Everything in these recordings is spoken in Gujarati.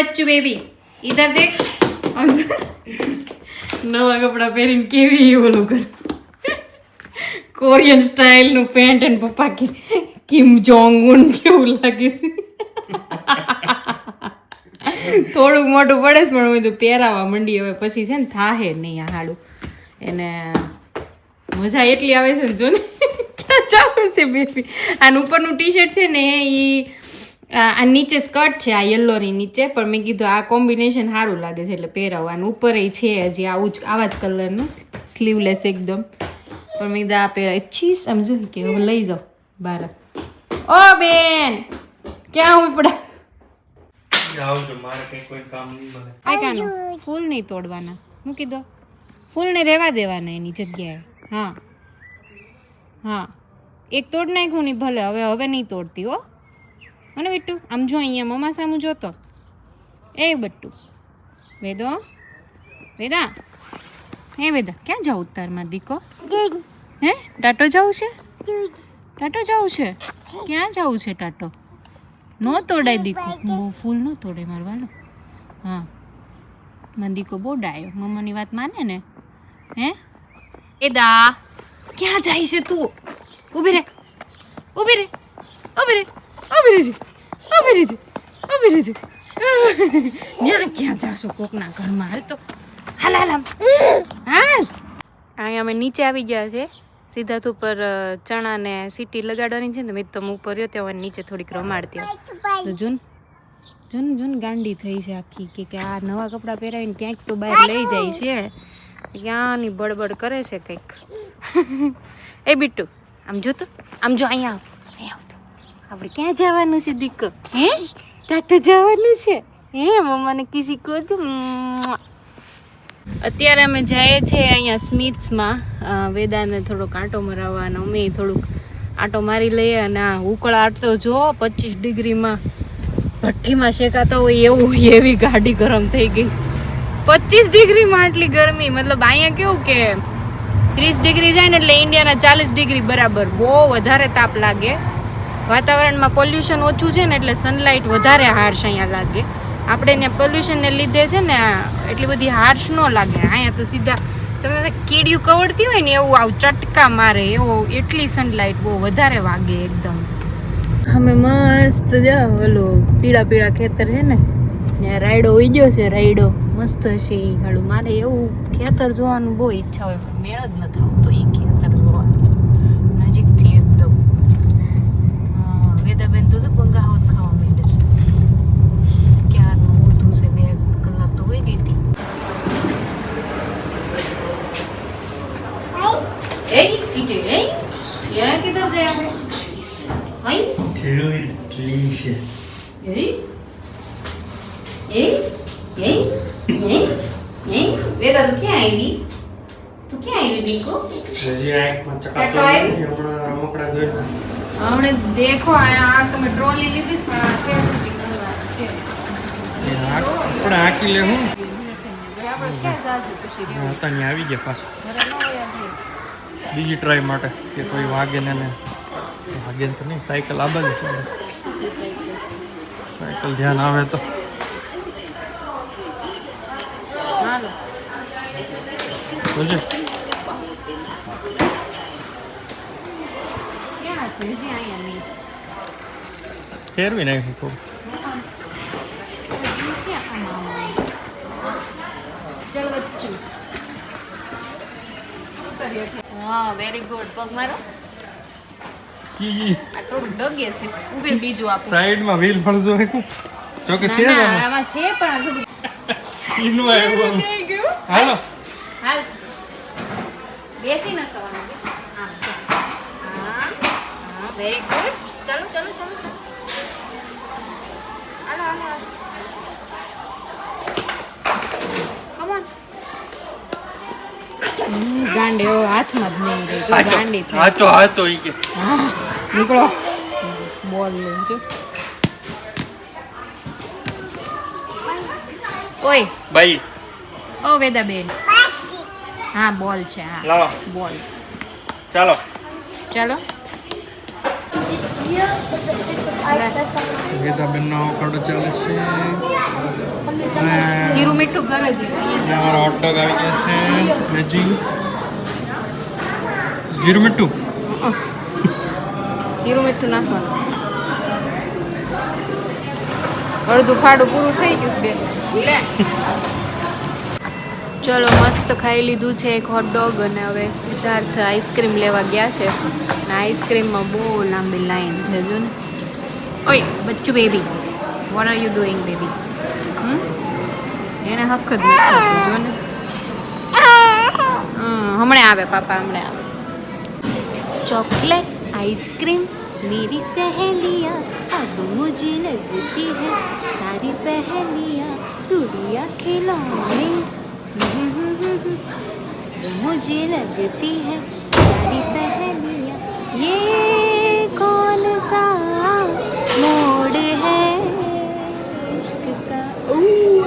बच्चू बेबी इधर देख नवा कपड़ा पहरीने केवी ओલું કર કોરિયન સ્ટાઇલ નું પેન્ટ અને પપ્પા કે કિમ જોંગ ઉન જેવું લાગે છે થોડુંક મોટું પડે છે પણ હું તો પહેરાવા મંડી હવે પછી છે ને થાહે નહીં આ હાડું એને મજા એટલી આવે છે ને જો ને ક્યાં ચાલે છે બેબી આનું ઉપરનું ટી શર્ટ છે ને એ આ નીચે સ્કર્ટ છે આ યલોની નીચે પણ મેં કીધું આ કોમ્બિનેશન સારું લાગે છે એટલે પહેરાવવાનું ઉપર છે હજી આવા જ કલરનું સ્લીવલેસ એકદમ પણ મેં કીધું આ પહેરાય ચીસ સમજો કે હવે લઈ જાઓ બાર ઓ બેન ક્યાં હું પડા ફૂલ નહીં તોડવાના મૂકી દો ફૂલને રહેવા દેવાના એની જગ્યાએ હા હા એક તોડ નાખ્યું નહીં ભલે હવે નહીં તોડતી હો અને બેટું આમ જો અહીંયા મમ્મા સામું જોતો એ બટ્ટુ વેદા હે વેદા ક્યાં જાઉં તારમાં દીકો હે ટાટો જવું છે ક્યાં જવું છે ટાટો નો તોડાય દીકો બહુ ફૂલ ન તોડે મારવાનો હા મને દીકો બહુ ડાયો મમ્માની વાત માને ને હે એદા ક્યાં જાય છે તું ઊભી રે ક્યાં જાશો કોકના ઘરમાં હાલ તો હાલ અહીંયા અમે નીચે આવી ગયા છે સિદ્ધાર્થ ઉપર ચણા ને સીટી લગાડવાની છે ને મેં તો ઉપર રહ્યો ત્યાં નીચે થોડીક રમાડતી તો જૂન ગાંડી થઈ છે આખી કે આ નવા કપડાં પહેરાવીને ક્યાંક તો બહાર લઈ જાય છે ક્યાંની બડબડ કરે છે કંઈક એ બીટુ આમ જો તો આમ જો અહીંયા આવ આપણે ક્યાં જવાનું છે દીકો હે ટાટો જવાનું છે હે મમ્માને કિસી કહો તો અત્યારે અમે જઈએ છીએ અહીંયા સ્મિથ્સમાં વેદાને થોડોક આંટો મરાવવા અને અમે થોડુંક આંટો મારી લઈએ અને આ ઉકળાટ તો જો 25 ડિગ્રીમાં ભઠ્ઠીમાં શેકાતા હોય એવું એવી ગાડી ગરમ થઈ ગઈ 25 ડિગ્રીમાં આટલી ગરમી મતલબ અહીંયા કેવું કે 30 ડિગ્રી જાય ને એટલે ઇન્ડિયાના 40 ડિગ્રી બરાબર બહુ વધારે તાપ લાગે વાતાવરણમાં પોલ્યુશન ઓછું છે ને એટલે સનલાઇટ વધારે હાર્શ અહીંયા લાગે આપણે ત્યાં પોલ્યુશનને લીધે છે ને એટલી બધી હાર્શ ન લાગે અહીંયા તો સીધા તમને કીડિયું કવડતી હોય ને એવું આવું ચટકા મારે એવો એટલી સનલાઇટ બહુ વધારે વાગે એકદમ અમે મસ્ત ઓલો પીળા ખેતર છે ને ત્યાં રાયડો ઉગ્યો છે રાયડો મસ્ત હશે એ હાડું મારે એવું ખેતર જોવાનું બહુ ઈચ્છા હોય પણ મેળ જ ન થતો એ ખેતર જોવાનું નજીકથી એકદમ વેદાબેન તો બંગાહોત ખાવા માંડે છે ક્યારનું ઊંધું છે 2 કલાક તો હોઈ ગઈ હતી किधर गया है वेदा तू क्या आई देखो हमने देखो आया તમે ટ્રોલી લીધી પણ આ આપણે આકી લે હું બરાબર ક્યાં જાજુ પછી હા તને આવી ગયા પાછો બીજી ટ્રાય માટે કે કોઈ વાગે ને વાગે તો નહીં સાયકલ આબાદ સાયકલ ધ્યાન આવે તો જોજે ફેરવી નાખ્યું થોડું ચલ બચ્ચું હા વેરી ગુડ પગ મારો આ થોડું ડગે છે ઉભે બીજું આપો સાઈડમાં વ્હીલ ફળજો જો કે છે આમાં છે પણ ઈનું આવ્યું હાલો હાલ બેસી ન કરવાનું હા વેરી ગુડ ચલો હાલો કમ ઓન ગાંડે હાથમાં જ નહીં રહી ગાંડી હાચો ઈ કે નીકળો બોલ લે જો ઓય ભાઈ ઓ વેદાબેન હા બોલ છે હા લાવો બોલ ચાલો વેદાબેન નો કડો ચાલે છે જીરું મીઠું ઘર જ અમારા હોટડોગ આવી ગયા છે વેજી જીરું મીઠું જીરું મીઠું નાખવાનું અડધું ફાડું પૂરું થઈ ગયું બે લે ચલો મસ્ત ખાઈ લીધું છે એક હોટડોગ અને હવે સિદ્ધાર્થ આઈસ્ક્રીમ લેવા ગયા છે અને આઈસ્ક્રીમમાં બહુ લાંબી લાઈન છે જો ને ઓય બચ્ચું baby what are you doing baby એને હક જ નથી જો ને હમણાં આવે પાપા હમણાં આવે चॉकलेट आइसक्रीम मेरी सहेलियाँ अब मुझे लगती है सारी पहेलियाँ गुड़िया खिलौने मुझे लगती है सारी पहेलियाँ ये कौन सा मोड़ है इश्क का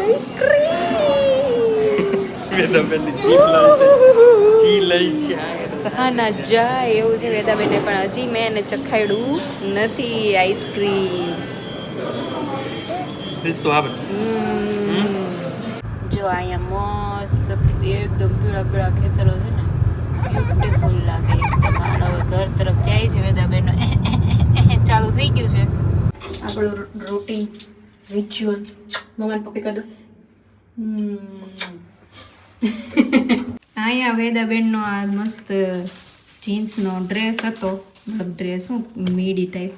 आइसक्रीम હા ના જાય એવું છે વેદાબેને પણ હજી મેં એને ચખાડ્યું નથી આઈસ્ક્રીમ જો અહીંયા મસ્ત એકદમ પીળા પીળા ખેતરો છે ને બ્યુટીફુલ લાગે એકદમ હવે ઘર તરફ જાય છે વેદાબેન ચાલુ થઈ ગયું છે આપણું રૂટીન રિચ્યુઅલ મમ્મા પપ્પી કરી દો અહીંયા વેદાબેનનો આ મસ્ત જીન્સનો ડ્રેસ હતો મતલબ ડ્રેસ શું મીડી ટાઈપ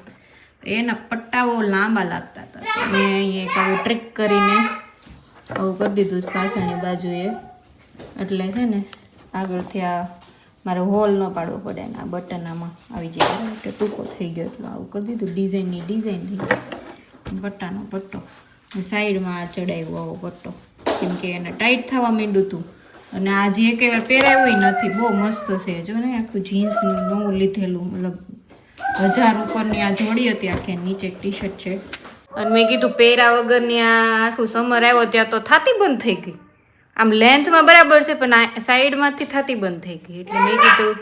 એના પટ્ટાઓ લાંબા લાગતા હતા મેં અહીંયા એક આવું ટ્રીક કરીને આવું કરી દીધું પાછળની બાજુએ એટલે છે ને આગળથી આ મારે હોલ ન પાડવો પડે ને આ બટન આમાં આવી જાય એટલે ટૂંકો થઈ ગયો એટલે આવું કરી દીધું ડિઝાઇન થઈ પટ્ટાનો પટ્ટો સાઈડમાં આ ચડાવ્યો આવો પટ્ટો કેમ કે એને ટાઈટ થવા માંડ્યું હતું અને આ જે એક વાર પહેરાવ્યું નથી બહુ મસ્ત છે જો ને આખું જીન્સનું નવું લીધેલું મતલબ 1000 ઉપરની આ જોડી હતી આખી નીચે એક ટી શર્ટ છે અને મેં કીધું પહેરા વગરની આ આખું સમર આવ્યો ત્યાં તો થાતી બંધ થઈ ગઈ આમ લેન્થમાં બરાબર છે પણ આ સાઈડમાંથી થાતી બંધ થઈ ગઈ એટલે મેં કીધું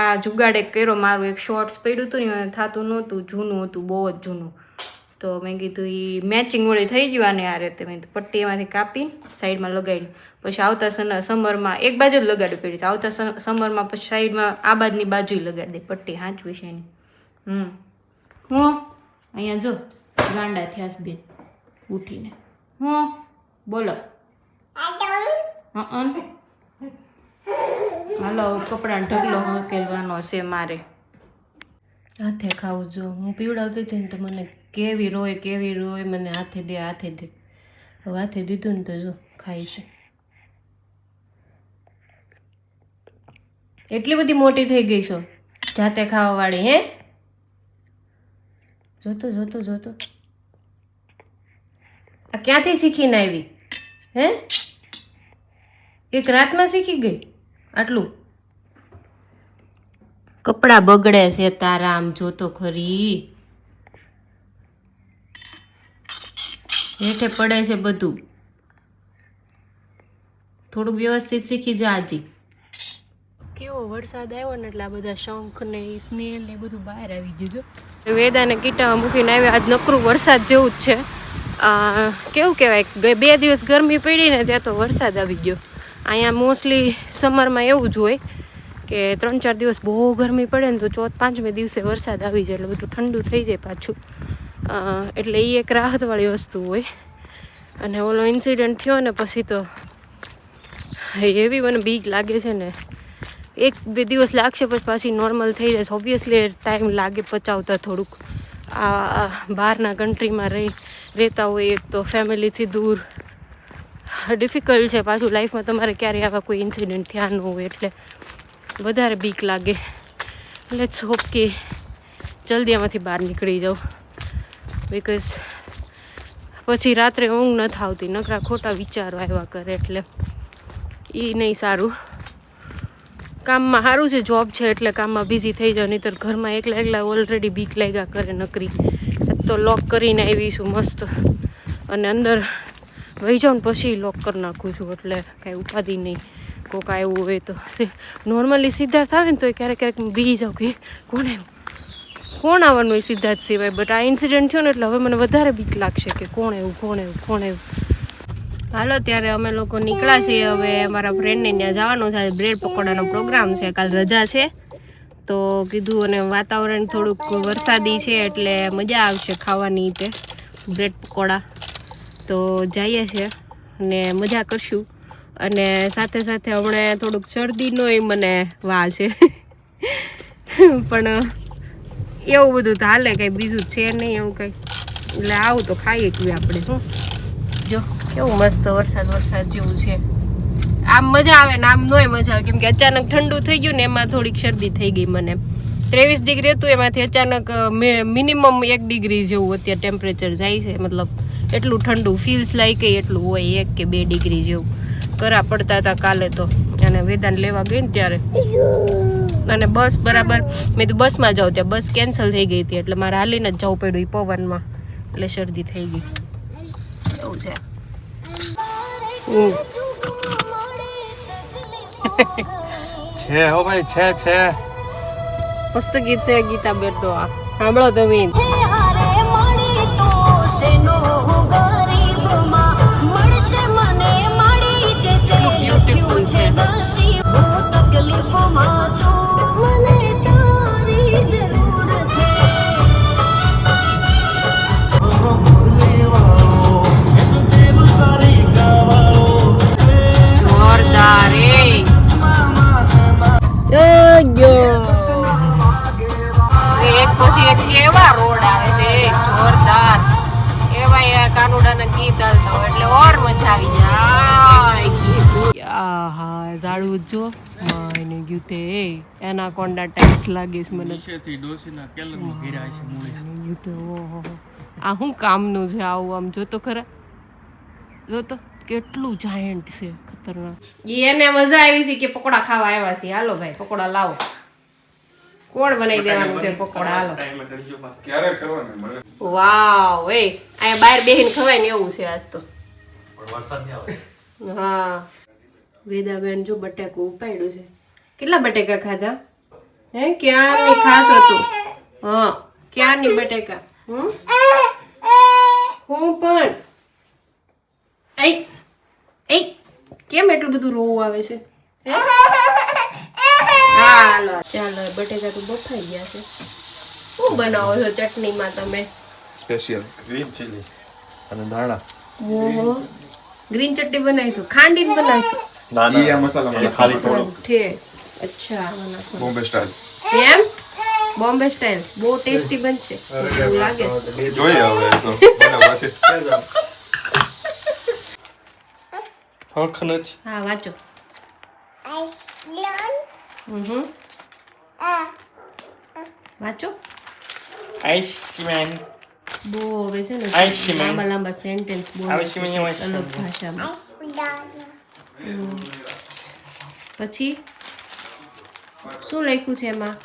આ જુગાડે કર્યો મારું એક શોર્ટ્સ પડ્યું હતું ને થતું નહોતું જૂનું હતું બહુ જ જૂનું તો મેં કીધું એ મેચિંગ વળી થઈ ગયું આને આ રીતે મેં પટ્ટી એમાંથી કાપી સાઈડમાં લગાડી પછી આવતા સમરમાં એક બાજુ જ લગાડી પડી આવતા સમરમાં પછી સાઈડમાં આ બાજુની બાજુ લગાડી દે પટ્ટી હાંચવી છે એની હું અહીંયા જો ગાંડા થયાસ બે ઉઠીને હું બોલો હાલો કપડાં ઢગલો હકેલવાનો છે મારે હાથે ખાવું જો હું પીવડાવતી હતી ને તો મને કેવી રોય મને હાથે દે હવે હાથે દીધું ને તો જો ખાઈ છે એટલી બધી મોટી થઈ ગઈ છો જાતે ખાવા વાળી હે જોતો આ ક્યાંથી શીખીને આવી હે એક રાતમાં શીખી ગઈ આટલું કપડાં બગડે છે તારા આમ જોતો ખરી હેઠે પડે છે બધું થોડુંક વ્યવસ્થિત શીખી જા આજી કેવો વરસાદ આવ્યો ને એટલે આ બધા શંખ ને સ્નેલ ને બધું બહાર આવી ગયું છે વેદાને કીટામાં મૂકીને આવ્યા આજ નકરું વરસાદ જેવું જ છે કેવું કહેવાય 2 દિવસ ગરમી પડી ને ત્યાં તો વરસાદ આવી ગયો અહીંયા મોસ્ટલી સમરમાં એવું જ હોય કે 3-4 દિવસ બહુ ગરમી પડે ને તો 4th-5મે દિવસે વરસાદ આવી જાય એટલે બધું ઠંડુ થઈ જાય પાછું એટલે એ એક રાહતવાળી વસ્તુ હોય અને ઓલો ઇન્સિડન્ટ થયો ને પછી તો એવી મને બીક લાગે છે ને 1-2 દિવસ લાગશે પછી પાછી નોર્મલ થઈ જશે ઓબ્વિયસલી ટાઈમ લાગે પચાવતા થોડુંક આ બહારના કન્ટ્રીમાં રહેતા હોય એક તો ફેમિલીથી દૂર ડિફિકલ્ટ છે પાછું લાઈફમાં તમારે ક્યારેય આવા કોઈ ઇન્સિડન્ટ થયા ન હોય એટલે વધારે બીક લાગે લેટ્સ હોપ કે જલ્દી આમાંથી બહાર નીકળી જાઉં બિકોઝ પછી રાત્રે ઊંઘ નથી આવતી નકરા ખોટા વિચારો આવ્યા કરે એટલે એ નહીં સારું કામમાં સારું છે જોબ છે એટલે કામમાં બિઝી થઈ જાવ નહીંતર ઘરમાં એકલા ઓલરેડી બીક લાગ્યા કરે નકરી તો લોક કરીને આવીશું મસ્ત અને અંદર વહી જાઉં ને પછી લોક કરી નાખું છું એટલે કાંઈ ઉપાધિ નહીં કોક આવ્યું હોય તો નોર્મલી સિદ્ધાર્થ આવે ને તો ક્યારેક બી જાઉં કે કોણ આવવાનું હોય સિદ્ધાર્થ સિવાય બટ આ ઇન્સિડન્ટ થયો ને એટલે હવે મને વધારે બીક લાગશે કે કોણ આવ્યું હાલો ત્યારે અમે લોકો નીકળ્યા છીએ હવે અમારા ફ્રેન્ડને ત્યાં જવાનું છે બ્રેડ પકોડાનો પ્રોગ્રામ છે કાલ રજા છે તો કીધું અને વાતાવરણ થોડુંક વરસાદી છે એટલે મજા આવશે ખાવાની તે બ્રેડ પકોડા તો જઈએ છીએ ને મજા કરશું અને સાથે સાથે હમણાં થોડુંક શરદીનોય મને વાહ છે પણ એવું બધું તો હાલે કંઈ બીજું છે નહીં એવું કંઈ એટલે આવું તો ખાઈએ છીએ આપણે શું જો કેવું મસ્ત વરસાદ જેવું છે આમ મજા આવે ને આમ નોય મજા આવે કેમ કે અચાનક ઠંડુ થઈ ગયું ને એમાં થોડીક શરદી થઈ ગઈ મને 23 ડિગ્રી હતું એમાંથી અચાનક મિનિમમ 1 ડિગ્રી જેવું અત્યારે ટેમ્પરેચર જાય છે મતલબ એટલું ઠંડુ ફીલ્સ લાઈક એટલું હોય 1 કે 2 ડિગ્રી જેવું કરા પડતા હતા કાલે તો અને વેદાંત લેવા ગઈ ને ત્યારે અને બસ બરાબર મેં તો બસમાં જાઉં ત્યાં બસ કેન્સલ થઈ ગઈ હતી એટલે મારે હાલીને જ જવું પડ્યું પવનમાં એટલે શરદી થઈ ગઈ એવું છે છે હો ભાઈ છે મસ્ત ગીત છે ગીતા બેટો આ સાંભળો તમે બ્યુટીફુલ છે એક પછી એક કેવા રોડ આવે છે જોરદાર એવા કાનુડાના ગીત હાલતા હોય એટલે ઓર મજા આવી જાય આહા ઝાડવું જો માયને ગયું તે એનાકોન્ડા ટાઈસ લાગીશ મને નીચેથી ડોસીના કેલરમાં ગીરાય છે મૂળે આ શું કામનું છે આવું આમ જોતો ખરા જોતો કેટલું જાયન્ટ છે ખતરનાક એને મજા આવી છે કે પકોડા ખાવા આવ્યા છે હાલો ભાઈ પકોડા લાવો કોણ બનાવી દેવાનું છે પકોડા હાલો ક્યારે કરવાના મને વાવ એ અહીંયા બહાર બેહીને ખવાય ને એવું છે આજ તો વરસાદ નહીં આવે હા વેદાબેન જો બટેકું ઉપાડ્યું છે કેટલા બટેકા ખાધા હે ક્યારની ખાસ હતું હા ક્યારની બટેકા હું પણ એ કેમ એટલું બધું રોવું આવે છે હાલો ચાલો બટેકા તો બફાઈ ગયા છે શું બનાવો છો ચટણીમાં તમે સ્પેશિયલ ગ્રીન ચીલી અને ધાણા ઓહો ગ્રીન ચટણી બનાવીશું ખાંડીને બનાવીશું ઈ આ મસાલા ખાલી થોડું ઠીક અચ્છા બનાવો બોમ્બે સ્ટાઇલ એમ બોમ્બે સ્ટાઇલ બહુ ટેસ્ટી બનશે એવું લાગે જોઈએ હવે તો બનાવવા છે હખ નથી હા વાંચો વાંચો આઈસમેન બહુ હવે છે ને આઈસ્ક્રીમ. લાંબા લાંબા સેન્ટેન્સ બોલે આઈસ્ક્રીમ, છે આઈસ્ક્રીમ. અલગ ભાષામાં પછી શું લખ્યું છે એમાં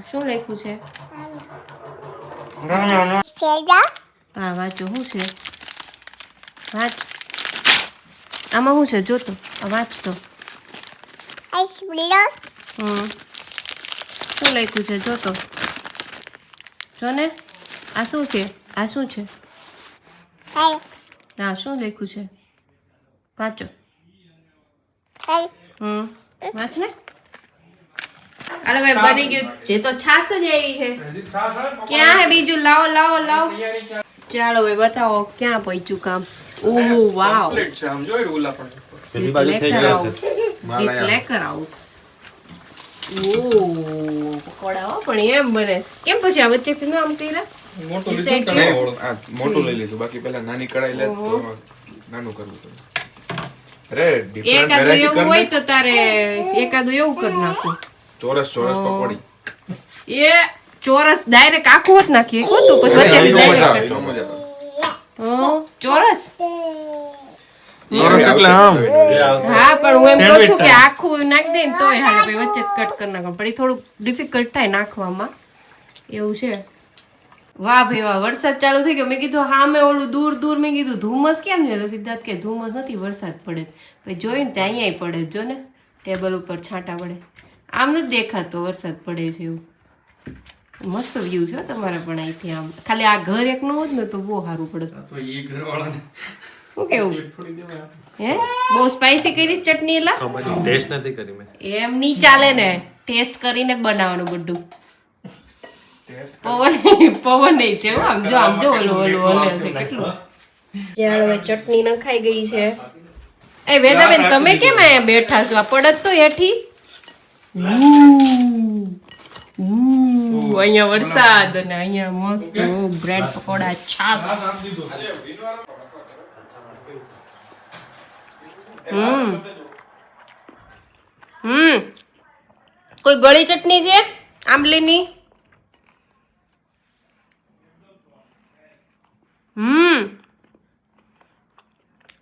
શું લખ્યું છે હા વાંચો શું છે વાંચ આમાં શું છે જોતો આ વાંચતો શું લખ્યું છે જોતો જો ને આ શું છે આ શું છે હા શું લખ્યું છે વાંચો વાંચ ને અરે ભાઈ બની ગયું જે તો છાસ જ આવી છે ક્યાં હે બીજું લાવો લાવો લાવો ચાલો ભાઈ બતાવો ક્યાં પહોંચ્યું કામ ઓહ વાવ પ્લેટ છે આમ જોઈ ઓલા પણ લેકર હાઉસ ઓહ પકોડા હો પણ એમ બને છે કેમ પછી આ વચ્ચેથી ના આમ કર્યા મોટું Decide લીધું કર્યું. તમે આ મોટું લઈ લીધું બાકી પેલા નાની કડાઈ લે તો નાનું કરવું પડે અરે ડિફરન્ટ એકાદું વેરાયટી એવું હોય કર તો તારે એકાદું એવું કરી નાખું ચોરસ ચોરસ પકોડી એ ચોરસ ડાયરેક્ટ આખું જ નાખીએ ખોટું પછી વચ્ચે એનો મજા આવે ડાયરેક્ટ એનો મજા આવે ચોરસ ચોરસ એટલે આમ હા પણ હું એમ કહું Sandwich છું કે type. આખું નાખી દે ને તોય હાલે પછી વચ્ચે જ કટ કરી નાખવાનું પણ એ થોડુંક ડિફિકલ્ટ થાય નાખવામાં એવું છે વાહ ભાઈ વાહ વરસાદ ચાલુ થઈ ગયો મેં કીધું હા મેં ઓલું દૂર દૂર મેં કીધું ધુમ્મસ કેમ છે તો સિદ્ધાર્થ કે ધુમ્મસ નથી વરસાદ પડે પછી જોયું ને ત્યાં અહીંયા પડે જો ને ટેબલ ઉપર છાંટા પડે આમ નથી દેખાતો વરસાદ પડે છે એવું મસ્ત વ્યૂ છે હો તમારા પણ અહીંથી આમ ખાલી આ ઘર એક નો હોત ને તો બહુ સારું પડે તો એ ઘરવાળાને શું કેવું હે બહુ સ્પાઈસી કરી ચટણી એલા ટેસ્ટ નથી કરી મેં. એમ નહીં ચાલે ને ટેસ્ટ કરીને જ બનાવવાનું બધું પવન નહીં છે હો. આમ જો ઓલું હલે છે કેટલું જ્યાં હવે ચટણી નખાઈ ગઈ છે એ વેદાબેન તમે કેમ અહીંયા બેઠા છો આ પડત તો હેઠી અહીંયા વરસાદ અને અહીંયા મસ્ત બ્રેડ પકોડા છાસ કોઈ ગળી ચટણી છે આંબલીની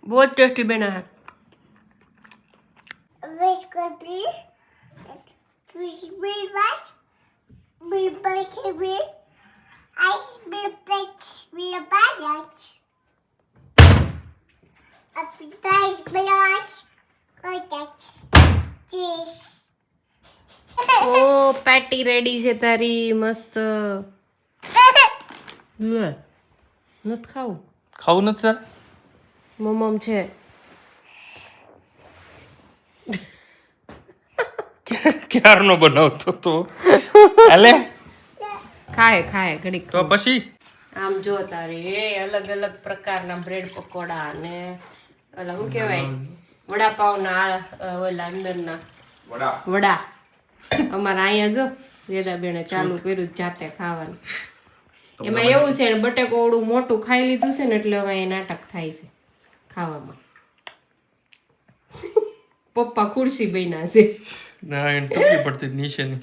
बहुत टेस्टी बना है ओ पैटी रेडी છે તારી મસ્ત લે નત ખાવું ખાવું નથી સર મમમ છે ક્યારનો બનાવતો તો હાલે ખાય ઘડીક તો પછી આમ જો તારી એ અલગ અલગ પ્રકારના બ્રેડ પકોડા ને ઓલા શું કહેવાય વડાપાવના ઓલા અંદરના વડા અમારા અહીંયા જો વેદાબેને ચાલુ કર્યું જાતે ખાવાનું એમાં એવું છે ને બટેકો ઓળું મોટું ખાઈ લીધું છે ને એટલે હવે નાટક થાય છે ખાવામાં પપ્પા ખુરશી બન્યા છે ના એને ટોપી પડતી નીચેની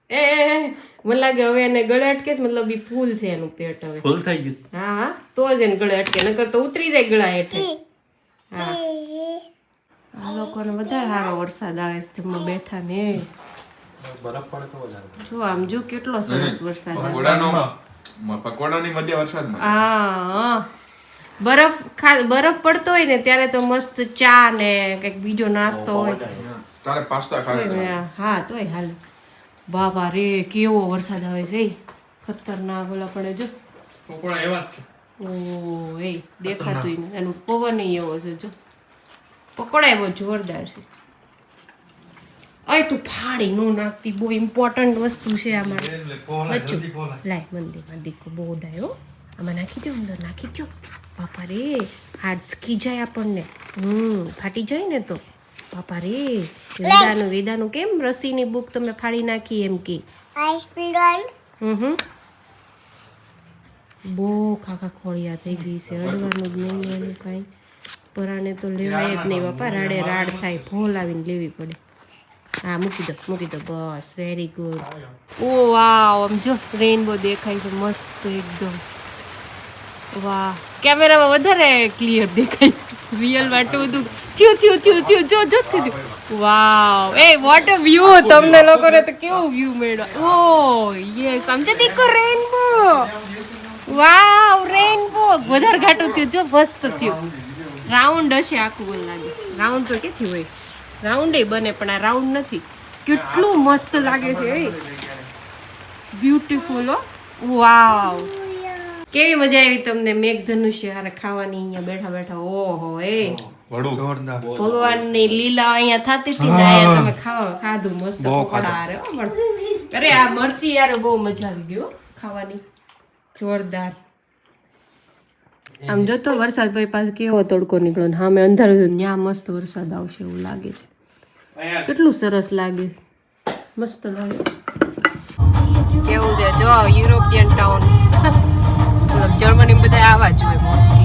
એ મને લાગે હવે એને ગળે અટકે છે મતલબ ઈ ફૂલ છે એનું પેટ હવે ફૂલ થઈ ગયું હા તો જ એને ગળે અટકે નકર તો ઉતરી જાય ગળા હેઠે હા આ લોકોને વધારે સારો વરસાદ આવે છે જમવા બેઠા ને બરફ પડે તો વધારે જો આમ જો કેટલો સરસ વરસાદ આવે પકોડાની મધ્ય વરસાદમાં હા બરફ પડતો હોય ને ત્યારે તો મસ્ત ચા ને કઈક બીજો નાસ્તો હોય તારે પાસ્તા ખાવે હા તોય હાલ બાબા રે કેવો વરસાદ આવે છે ખતરનાક ઓલા પડે જો પકોડા એવા જ છે ઓ એ દેખાતું એનું પવન એવો છે જો પકોડા એવો જોરદાર છે અય તું ફાડી નો નાખતી બહુ ઇમ્પોર્ટન્ટ વસ્તુ છે આમાં બચ્ચું લાય મંદિરમાં દીકો બહુ ડાયો આમાં નાખી દો અંદર નાખી દો બાપા રે હાથ સ્કી જાય આપણને ફાટી જાય ને તો બાપા રે વેદાનું કેમ રસીની બુક તમે ફાડી નાખી એમ કે બહુ ખાખા ખોળિયા થઈ ગઈ છે અડવાનું જ નહીં એનું કાંઈ પરાને તો લેવાય જ નહીં બાપા રાડે રાડ થાય ભોલ આવીને લેવી પડે હા મૂકી દો બસ વેરી ગુડ ઓ વાવ આમ જો રેઇનબો દેખાય છે મસ્ત એકદમ વાહ કેમેરામાં વધારે ક્લિયર દેખાય રિયલ માટે બધું થયું જો થયું વાવ એ વોટ અ વ્યૂ તમને લોકોને તો કેવું વ્યૂ મળ્યો ઓ યસ સમજે દીકો રેઇનબો વાવ રેઇનબો વધારે ઘાટું થયું જો મસ્ત થયું રાઉન્ડ હશે આખું મને લાગે રાઉન્ડ તો ક્યાંથી હોય રાઉન્ડ બને પણ આ રાઉન્ડ નથી કેટલું મસ્ત લાગે છે બ્યુટીફુલ વાવ કેવી મજા આવી તમને મેઘધનુષ્ય હારે ખાવાની અહીંયા બેઠા બેઠા ઓહો એ જોરદાર ભગવાનની લીલા અહીંયા થતી હતી ને અહીંયા તમે ખાધું મસ્ત પકોડા હારે પણ અરે આ મરચી યાર બહુ મજા આવી ગઈ ખાવાની જોરદાર આમ જો તો વરસાદ પછી પાછો કેવો તડકો નીકળ્યો ને સામે અંધારું ત્યાં મસ્ત વરસાદ આવશે એવું લાગે છે કેટલું સરસ લાગે મસ્ત લાગે કેવું છે જો યુરોપિયન ટાઉન જર્મની બધા આવા જ હોય મોસ્ટલી